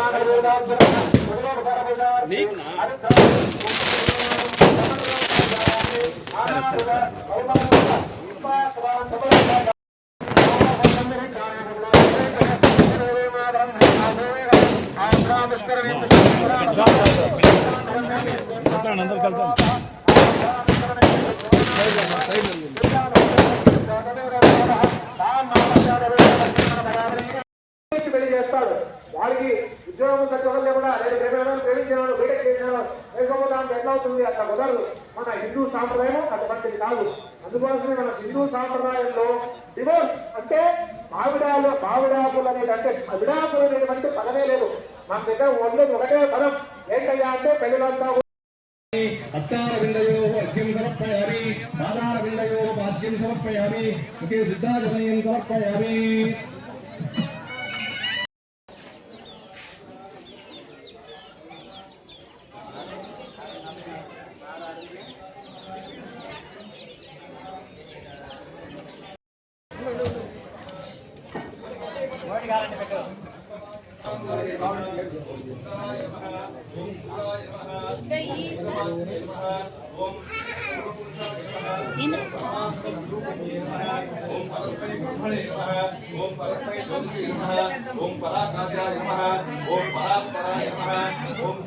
అందరు కలిసి పెళ్లి చేస్తాడు. వాడికి ఉద్యోగం కట్టుకోవాలి కూడా ప్రేమించాడు బీటెక్ చేసినాడు వేసుకోవడానికి ఎట్లా అవుతుంది? అట్లా కుదరదు. మన హిందూ సాంప్రదాయం అటువంటిది కాదు. అందుకోసమే మన హిందూ సాంప్రదాయంలో డివోర్స్ అంటే బావిడాకులు అనేది అంటే విడాకులు అనేటువంటి పదమే లేదు. మన దగ్గర ఉండేది ఒకటే పదం ఏంటయ్యా అంటే పెళ్లిలంతా అత్తారవిందయో అర్ఘ్యం సమర్పయామి పాదారవిందయో పాద్యం సమర్పయామి ముఖే సిద్ధాజనయం సమర్పయామి. ఓం పరాకాశాయ నమః ఓం పరాత్పరాయ నమః ఓం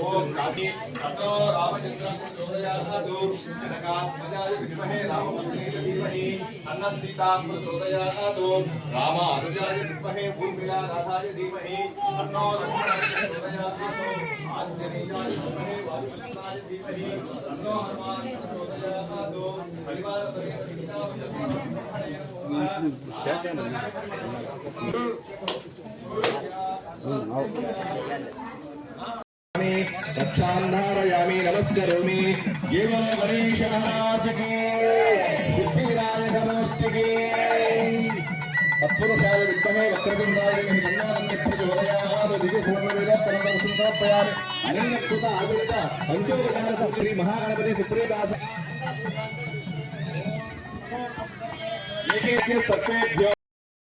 ఓం కాశీ తతో రామచంద్రం ప్రచోదయాతు జనకాత్మజాయ విద్మహే రామచంద్రాయ ధీమహి తన్నః సీతా ప్రచోదయాతు రామానుజాయ విద్మహే భూమియానాథాయ ధీమహి తన్నో లక్ష్మణాయ ప్రచోదయాతు ఆంజనేయాయ విద్మహే వాయుపుత్రాయ ధీమహి తన్నో హనుమాన్ ప్రచోదయాతు పరివార సమేత సీతా रक्षान्धारयामि नमस्करोमि एवं गणेश महाराज की सिद्धि विनायक मूर्ति की तत्पुरुषाय विद्महे वक्रतुण्डाय धीमहि प्रचोदयात् दिव्यपूर्णवेद परमदर्शनं समर्पयामि अनन्यकृत आगुलित पंचोपचार श्री महागणपति सुप्रीदास सर्वेभ्यो